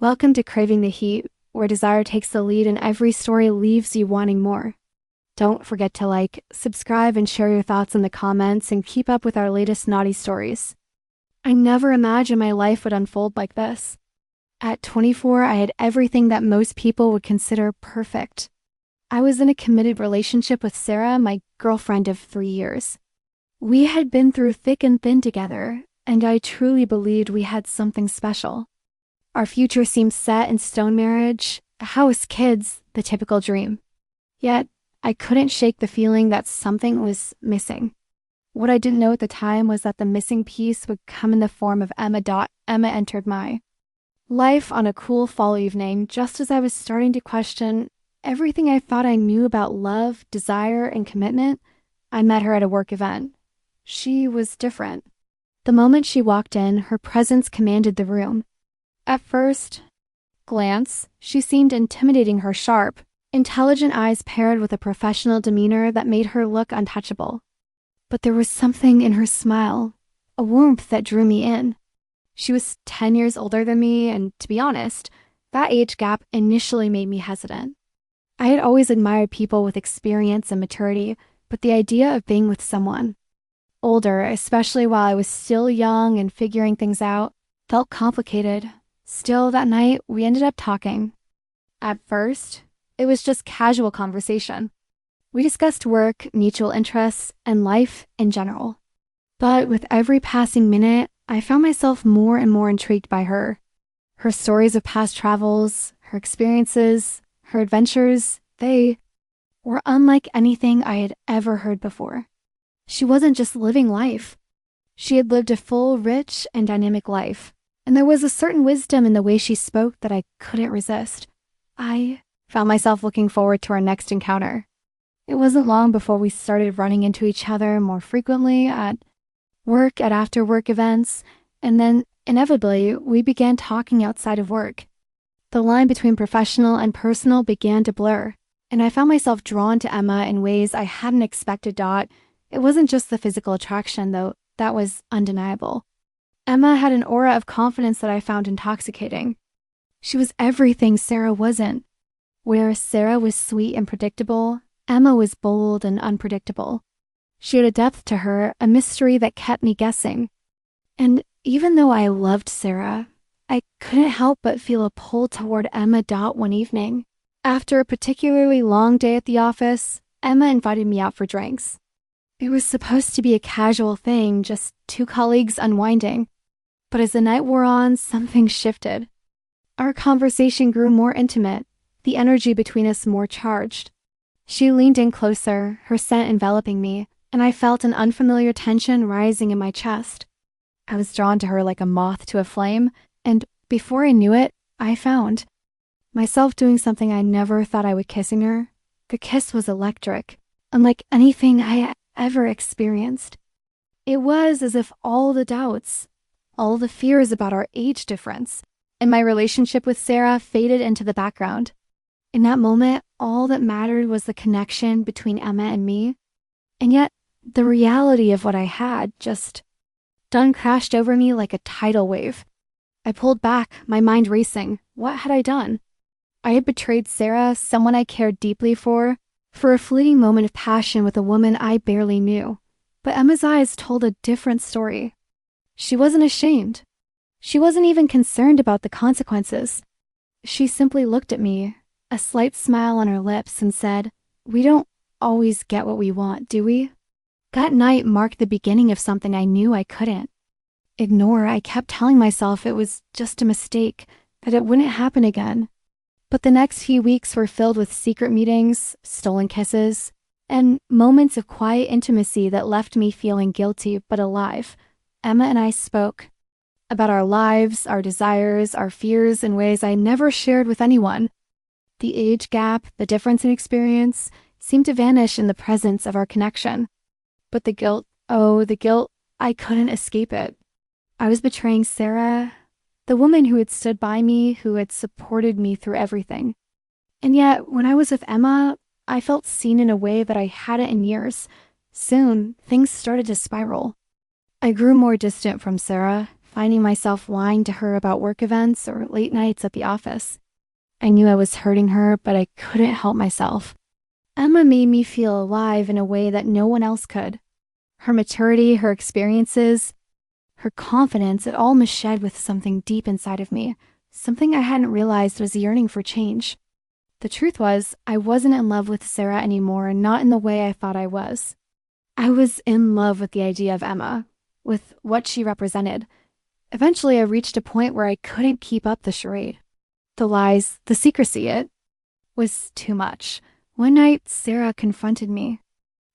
Welcome to Craving the Heat, where desire takes the lead and every story leaves you wanting more. Don't forget to like, subscribe, and share your thoughts in the comments and keep up with our latest naughty stories. I never imagined my life would unfold like this. At 24, I had everything that most people would consider perfect. I was in a committed relationship with Sarah, my girlfriend of 3 years. We had been through thick and thin together, and I truly believed we had something special. Our future seemed set in stone: marriage, a house, kids, the typical dream. Yet, I couldn't shake the feeling that something was missing. What I didn't know at the time was that the missing piece would come in the form of Emma. Emma entered my life on a cool fall evening, just as I was starting to question everything I thought I knew about love, desire, and commitment. I met her at a work event. She was different. The moment she walked in, her presence commanded the room. At first glance, she seemed intimidating. Her sharp, intelligent eyes paired with a professional demeanor that made her look untouchable. But there was something in her smile, a warmth that drew me in. She was 10 years older than me, and to be honest, that age gap initially made me hesitant. I had always admired people with experience and maturity, but the idea of being with someone older, especially while I was still young and figuring things out, felt complicated. Still, that night, we ended up talking. At first, it was just casual conversation. We discussed work, mutual interests, and life in general. But with every passing minute, I found myself more and more intrigued by her. Her stories of past travels, her experiences, her adventures, they were unlike anything I had ever heard before. She wasn't just living life. She had lived a full, rich, and dynamic life. And there was a certain wisdom in the way she spoke that I couldn't resist. I found myself looking forward to our next encounter. It wasn't long before we started running into each other more frequently at work, at after-work events, and then, inevitably, we began talking outside of work. The line between professional and personal began to blur, and I found myself drawn to Emma in ways I hadn't expected. It wasn't just the physical attraction, though that was undeniable. Emma had an aura of confidence that I found intoxicating. She was everything Sarah wasn't. Where Sarah was sweet and predictable, Emma was bold and unpredictable. She had a depth to her, a mystery that kept me guessing. And even though I loved Sarah, I couldn't help but feel a pull toward Emma. One evening, after a particularly long day at the office, Emma invited me out for drinks. It was supposed to be a casual thing, just two colleagues unwinding. But as the night wore on, something shifted. Our conversation grew more intimate, the energy between us more charged. She leaned in closer, her scent enveloping me, and I felt an unfamiliar tension rising in my chest. I was drawn to her like a moth to a flame, and before I knew it, I found myself doing something I never thought I would, kissing her. The kiss was electric, unlike anything I had ever experienced. It was as if all the doubts, all the fears about our age difference and my relationship with Sarah faded into the background. In that moment, all that mattered was the connection between Emma and me. And yet, the reality of what I had just crashed over me like a tidal wave. I pulled back, my mind racing. What had I done? I had betrayed Sarah, someone I cared deeply for a fleeting moment of passion with a woman I barely knew. But Emma's eyes told a different story. She wasn't ashamed. She wasn't even concerned about the consequences. She simply looked at me, a slight smile on her lips, and said, "We don't always get what we want, do we?" That night marked the beginning of something I knew I couldn't ignore. I kept telling myself it was just a mistake, that it wouldn't happen again. But the next few weeks were filled with secret meetings, stolen kisses, and moments of quiet intimacy that left me feeling guilty but alive. Emma and I spoke about our lives, our desires, our fears in ways I never shared with anyone. The age gap, the difference in experience, seemed to vanish in the presence of our connection. But the guilt, I couldn't escape it. I was betraying Sarah, the woman who had stood by me, who had supported me through everything. And yet, when I was with Emma, I felt seen in a way that I hadn't in years. Soon, things started to spiral. I grew more distant from Sarah, finding myself lying to her about work events or late nights at the office. I knew I was hurting her, but I couldn't help myself. Emma made me feel alive in a way that no one else could. Her maturity, her experiences, her confidence, it all meshed with something deep inside of me, something I hadn't realized was yearning for change. The truth was, I wasn't in love with Sarah anymore, not in the way I thought I was. I was in love with the idea of Emma, with what she represented. Eventually, I reached a point where I couldn't keep up the charade. The lies, the secrecy, it was too much. One night, Sarah confronted me.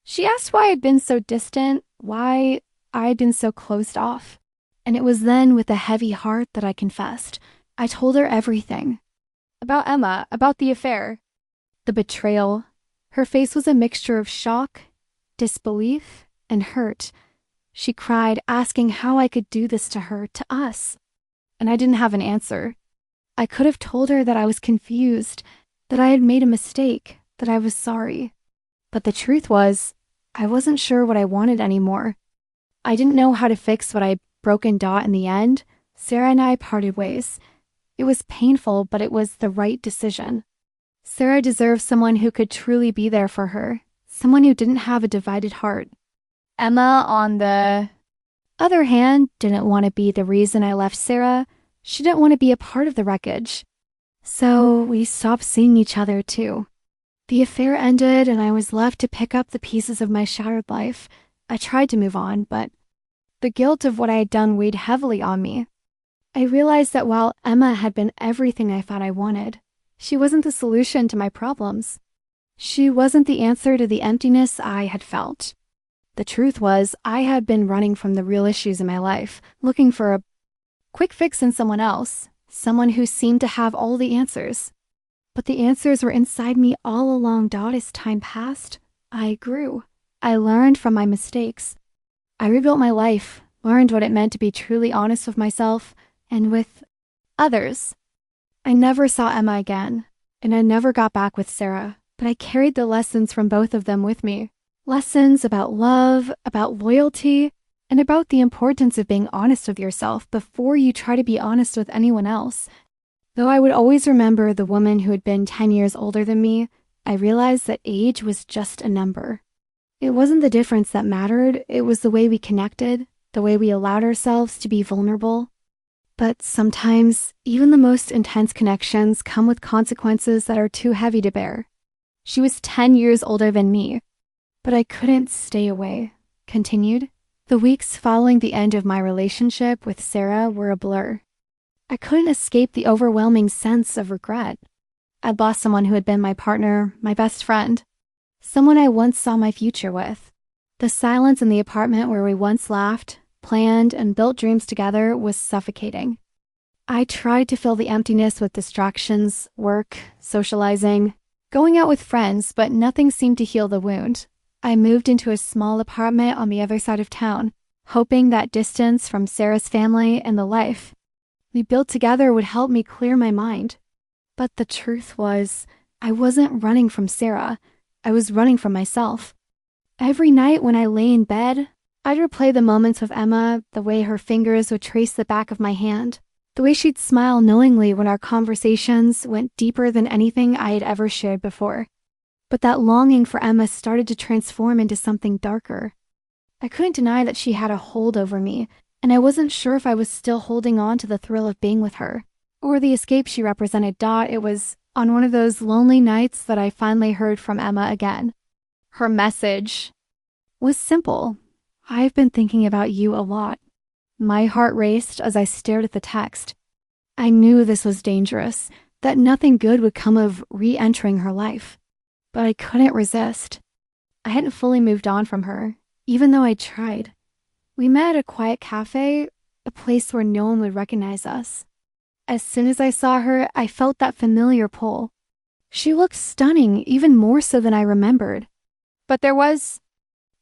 She asked why I'd been so distant, why I'd been so closed off. And it was then with a heavy heart that I confessed. I told her everything. About Emma, about the affair, the betrayal. Her face was a mixture of shock, disbelief, and hurt. She cried, asking how I could do this to her, to us. And I didn't have an answer. I could have told her that I was confused, that I had made a mistake, that I was sorry. But the truth was, I wasn't sure what I wanted anymore. I didn't know how to fix what I'd broken. In the end, Sarah and I parted ways. It was painful, but it was the right decision. Sarah deserved someone who could truly be there for her, someone who didn't have a divided heart. Emma, on the other hand, didn't want to be the reason I left Sarah. She didn't want to be a part of the wreckage. So we stopped seeing each other too. The affair ended and I was left to pick up the pieces of my shattered life. I tried to move on, but the guilt of what I had done weighed heavily on me. I realized that while Emma had been everything I thought I wanted, she wasn't the solution to my problems. She wasn't the answer to the emptiness I had felt. The truth was, I had been running from the real issues in my life, looking for a quick fix in someone else, someone who seemed to have all the answers. But the answers were inside me all along. As time passed, I grew. I learned from my mistakes. I rebuilt my life, learned what it meant to be truly honest with myself and with others. I never saw Emma again, and I never got back with Sarah, but I carried the lessons from both of them with me. Lessons about love, about loyalty, and about the importance of being honest with yourself before you try to be honest with anyone else. Though I would always remember the woman who had been 10 years older than me, I realized that age was just a number. It wasn't the difference that mattered, it was the way we connected, the way we allowed ourselves to be vulnerable. But sometimes, even the most intense connections come with consequences that are too heavy to bear. She was 10 years older than me, but I couldn't stay away. Continued. The weeks following the end of my relationship with Sarah were a blur. I couldn't escape the overwhelming sense of regret. I'd lost someone who had been my partner, my best friend, someone I once saw my future with. The silence in the apartment where we once laughed, planned, and built dreams together was suffocating. I tried to fill the emptiness with distractions, work, socializing, going out with friends, but nothing seemed to heal the wound. I moved into a small apartment on the other side of town, hoping that distance from Sarah's family and the life we built together would help me clear my mind. But the truth was, I wasn't running from Sarah. I was running from myself. Every night when I lay in bed, I'd replay the moments with Emma, the way her fingers would trace the back of my hand, the way she'd smile knowingly when our conversations went deeper than anything I had ever shared before. But that longing for Emma started to transform into something darker. I couldn't deny that she had a hold over me, and I wasn't sure if I was still holding on to the thrill of being with her, or the escape she represented. It was on one of those lonely nights that I finally heard from Emma again. Her message was simple. I've been thinking about you a lot. My heart raced as I stared at the text. I knew this was dangerous, that nothing good would come of re-entering her life. But I couldn't resist. I hadn't fully moved on from her, even though I'd tried. We met at a quiet cafe, a place where no one would recognize us. As soon as I saw her, I felt that familiar pull. She looked stunning, even more so than I remembered. But there was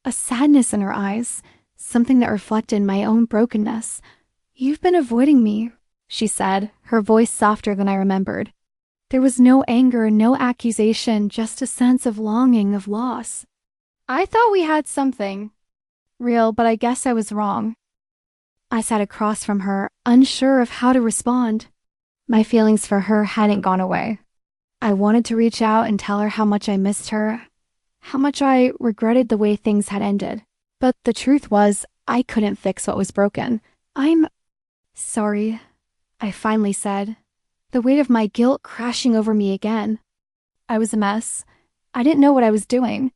a sadness in her eyes, something that reflected my own brokenness. "You've been avoiding me," she said, her voice softer than I remembered. There was no anger, no accusation, just a sense of longing, of loss. I thought we had something real, but I guess I was wrong. I sat across from her, unsure of how to respond. My feelings for her hadn't gone away. I wanted to reach out and tell her how much I missed her, how much I regretted the way things had ended. But the truth was, I couldn't fix what was broken. I'm sorry, I finally said, the weight of my guilt crashing over me again. I was a mess. I didn't know what I was doing.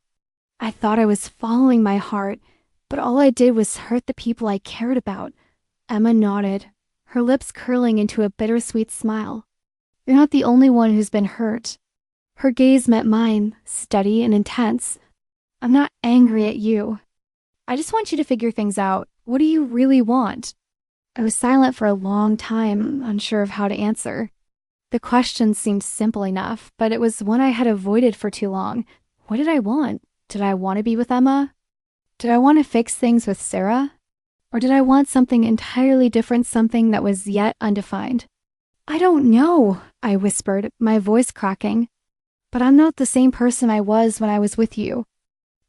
I thought I was following my heart, but all I did was hurt the people I cared about. Emma nodded, her lips curling into a bittersweet smile. You're not the only one who's been hurt. Her gaze met mine, steady and intense. I'm not angry at you. I just want you to figure things out. What do you really want? I was silent for a long time, unsure of how to answer. The question seemed simple enough, but it was one I had avoided for too long. What did I want? Did I want to be with Emma? Did I want to fix things with Sarah? Or did I want something entirely different, something that was yet undefined? I don't know, I whispered, my voice cracking. But I'm not the same person I was when I was with you.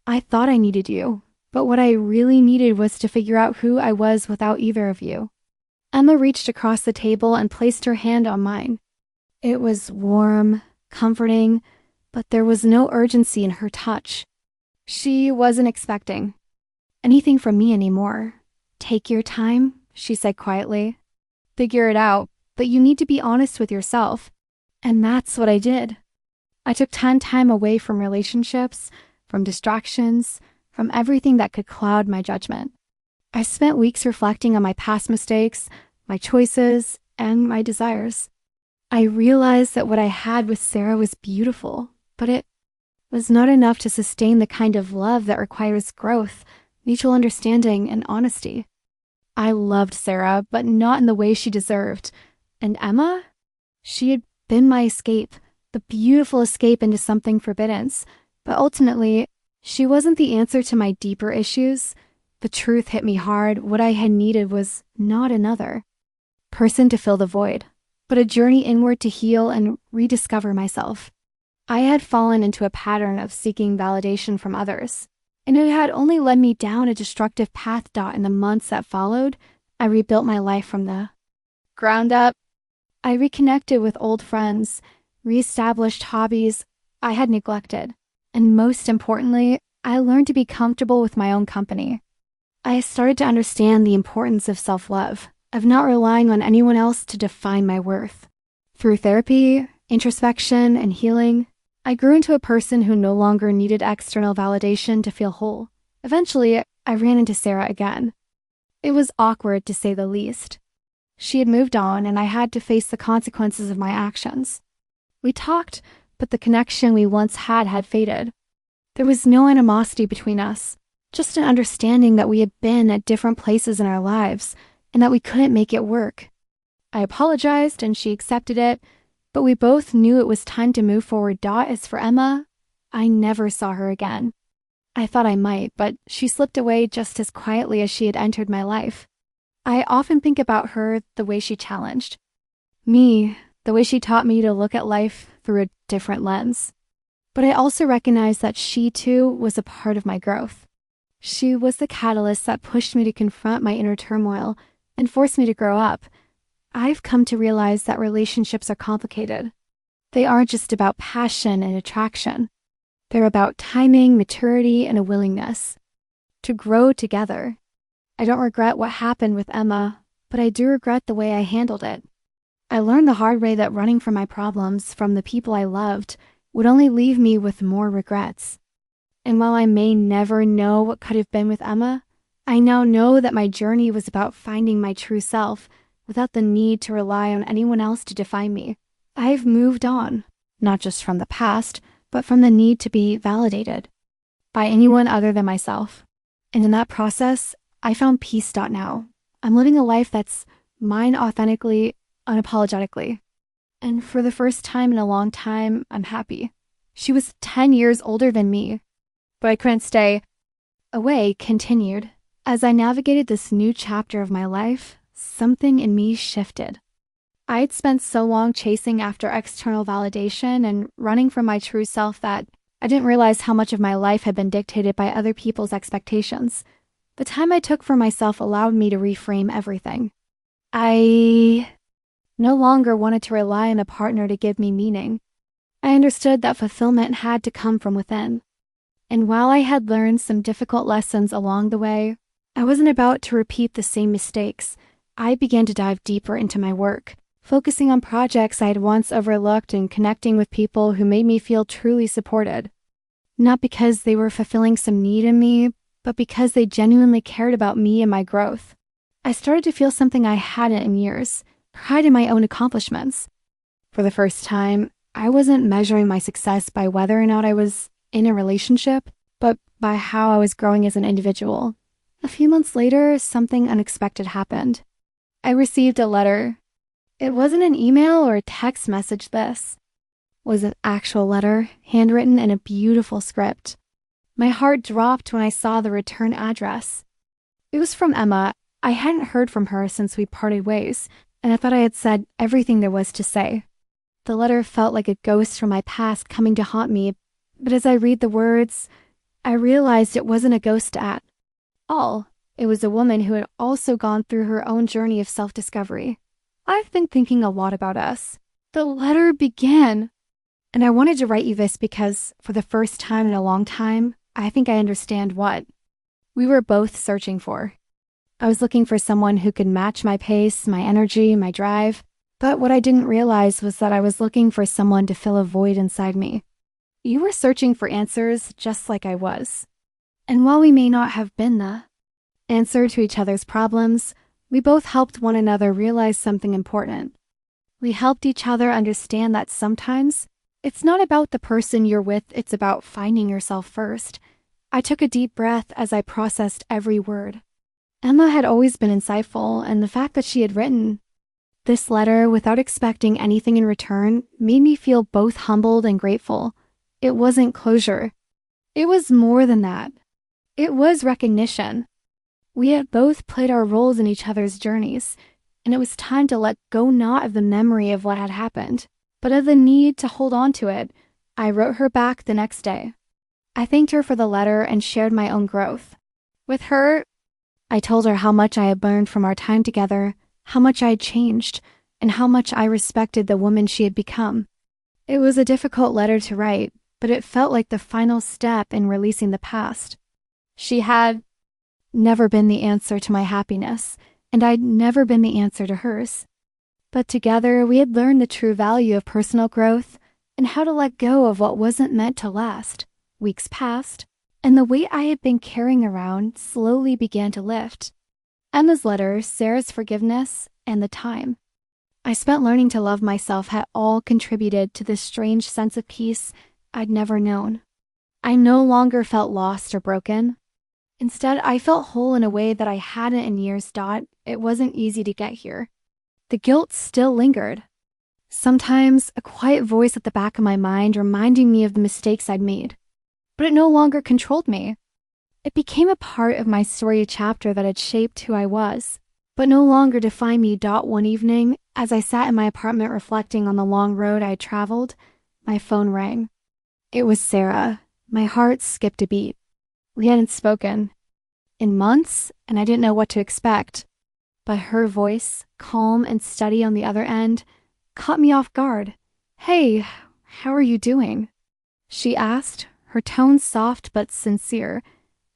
I thought I needed you, but what I really needed was to figure out who I was without either of you. Emma reached across the table and placed her hand on mine. It was warm, comforting, but there was no urgency in her touch. She wasn't expecting anything from me anymore. Take your time, she said quietly. Figure it out, but you need to be honest with yourself. And that's what I did. I took time away from relationships, from distractions, from everything that could cloud my judgment. I spent weeks reflecting on my past mistakes, my choices, and my desires. I realized that what I had with Sarah was beautiful, but it was not enough to sustain the kind of love that requires growth, mutual understanding, and honesty. I loved Sarah, but not in the way she deserved. And Emma? She had been my escape, the beautiful escape into something forbidden. But ultimately, she wasn't the answer to my deeper issues. The truth hit me hard. What I had needed was not another person to fill the void, but a journey inward to heal and rediscover myself. I had fallen into a pattern of seeking validation from others, and it had only led me down a destructive path. In the months that followed, I rebuilt my life from the ground up. I reconnected with old friends, reestablished hobbies I had neglected, and most importantly, I learned to be comfortable with my own company. I started to understand the importance of self-love, of not relying on anyone else to define my worth. Through therapy, introspection, and healing, I grew into a person who no longer needed external validation to feel whole. Eventually, I ran into Sarah again. It was awkward, to say the least. She had moved on, and I had to face the consequences of my actions. We talked, but the connection we once had faded. There was no animosity between us, just an understanding that we had been at different places in our lives, and that we couldn't make it work. I apologized, and she accepted it, but we both knew it was time to move forward. As for Emma, I never saw her again. I thought I might, but she slipped away just as quietly as she had entered my life. I often think about her, the way she challenged me, the way she taught me to look at life through a different lens. But I also recognize that she, too, was a part of my growth. She was the catalyst that pushed me to confront my inner turmoil and forced me to grow up. I've come to realize that relationships are complicated. They aren't just about passion and attraction. They're about timing, maturity, and a willingness to grow together. I don't regret what happened with Emma, but I do regret the way I handled it. I learned the hard way that running from my problems, from the people I loved, would only leave me with more regrets. And while I may never know what could have been with Emma, I now know that my journey was about finding my true self without the need to rely on anyone else to define me. I've moved on, not just from the past, but from the need to be validated by anyone other than myself. And in that process, I found peace. Now, I'm living a life that's mine authentically, unapologetically. And for the first time in a long time, I'm happy. She was 10 years older than me, but I couldn't stay away. Continued. As I navigated this new chapter of my life, something in me shifted. I'd spent so long chasing after external validation and running from my true self that I didn't realize how much of my life had been dictated by other people's expectations. The time I took for myself allowed me to reframe everything. I no longer wanted to rely on a partner to give me meaning. I understood that fulfillment had to come from within. And while I had learned some difficult lessons along the way, I wasn't about to repeat the same mistakes. I began to dive deeper into my work, focusing on projects I had once overlooked and connecting with people who made me feel truly supported. Not because they were fulfilling some need in me, but because they genuinely cared about me and my growth. I started to feel something I hadn't in years, pride in my own accomplishments. For the first time, I wasn't measuring my success by whether or not I was in a relationship, but by how I was growing as an individual. A few months later, something unexpected happened. I received a letter. It wasn't an email or a text message. This was an actual letter, handwritten in a beautiful script. My heart dropped when I saw the return address. It was from Emma. I hadn't heard from her since we parted ways, and I thought I had said everything there was to say. The letter felt like a ghost from my past coming to haunt me, but as I read the words, I realized it wasn't a ghost at all. It was a woman who had also gone through her own journey of self-discovery. I've been thinking a lot about us. The letter began, and I wanted to write you this because, for the first time in a long time, I think I understand what we were both searching for. I was looking for someone who could match my pace, my energy, my drive, but what I didn't realize was that I was looking for someone to fill a void inside me. You were searching for answers just like I was. And while we may not have been the answer to each other's problems, we both helped one another realize something important. We helped each other understand that sometimes it's not about the person you're with, it's about finding yourself first. I took a deep breath as I processed every word. Emma had always been insightful, and the fact that she had written this letter without expecting anything in return made me feel both humbled and grateful. It wasn't closure. It was more than that. It was recognition. We had both played our roles in each other's journeys, and it was time to let go not of the memory of what had happened, but of the need to hold on to it. I wrote her back the next day. I thanked her for the letter and shared my own growth. With her, I told her how much I had learned from our time together, how much I had changed, and how much I respected the woman she had become. It was a difficult letter to write, but it felt like the final step in releasing the past. She had never been the answer to my happiness, and I'd never been the answer to hers. But together, we had learned the true value of personal growth and how to let go of what wasn't meant to last. Weeks passed, and the weight I had been carrying around slowly began to lift. Emma's letter, Sarah's forgiveness, and the time I spent learning to love myself had all contributed to this strange sense of peace I'd never known. I no longer felt lost or broken. Instead, I felt whole in a way that I hadn't in years. It wasn't easy to get here. The guilt still lingered. Sometimes a quiet voice at the back of my mind reminding me of the mistakes I'd made. But it no longer controlled me. It became a part of my story chapter that had shaped who I was, but no longer defined me. One evening, as I sat in my apartment reflecting on the long road I had traveled, my phone rang. It was Sarah. My heart skipped a beat. We hadn't spoken in months, and I didn't know what to expect. But her voice, calm and steady on the other end, caught me off guard. "Hey, how are you doing?" she asked, her tone soft but sincere.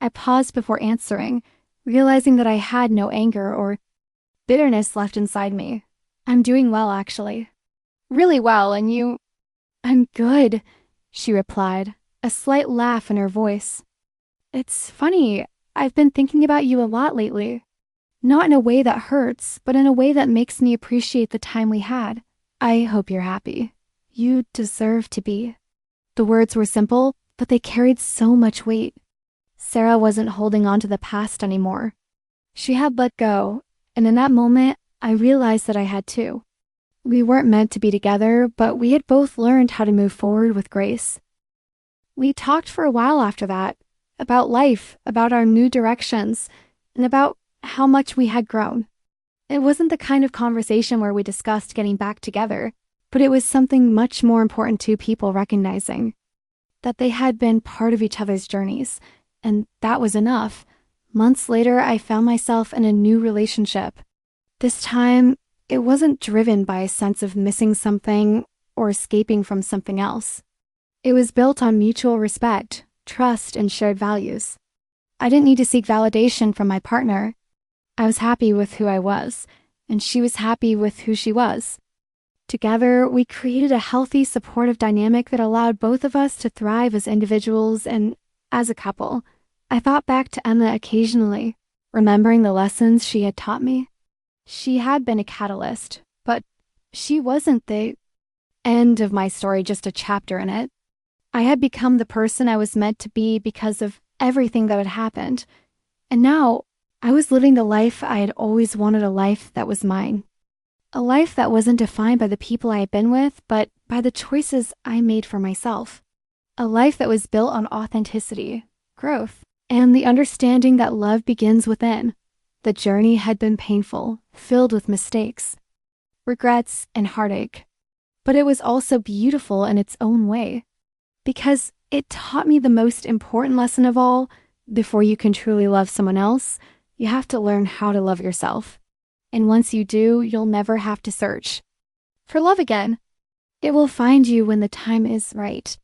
I paused before answering, realizing that I had no anger or bitterness left inside me. "I'm doing well, actually." "Really well, and you?" "I'm good," she replied, a slight laugh in her voice. "It's funny, I've been thinking about you a lot lately. Not in a way that hurts, but in a way that makes me appreciate the time we had. I hope you're happy. You deserve to be." The words were simple, but they carried so much weight. Sarah wasn't holding on to the past anymore. She had let go, and in that moment, I realized that I had too. We weren't meant to be together, but we had both learned how to move forward with grace. We talked for a while after that, about life, about our new directions, and about how much we had grown. It wasn't the kind of conversation where we discussed getting back together, but it was something much more important to people recognizing that they had been part of each other's journeys, and that was enough. Months later, I found myself in a new relationship. This time, it wasn't driven by a sense of missing something or escaping from something else. It was built on mutual respect, trust, and shared values. I didn't need to seek validation from my partner. I was happy with who I was, and she was happy with who she was. Together, we created a healthy, supportive dynamic that allowed both of us to thrive as individuals and as a couple. I thought back to Emma occasionally, remembering the lessons she had taught me. She had been a catalyst, but she wasn't the end of my story, just a chapter in it. I had become the person I was meant to be because of everything that had happened. And now, I was living the life I had always wanted, a life that was mine. A life that wasn't defined by the people I had been with, but by the choices I made for myself. A life that was built on authenticity, growth, and the understanding that love begins within. The journey had been painful, filled with mistakes, regrets, and heartache. But it was also beautiful in its own way, because it taught me the most important lesson of all. Before you can truly love someone else, you have to learn how to love yourself. And once you do, you'll never have to search for love again. It will find you when the time is right.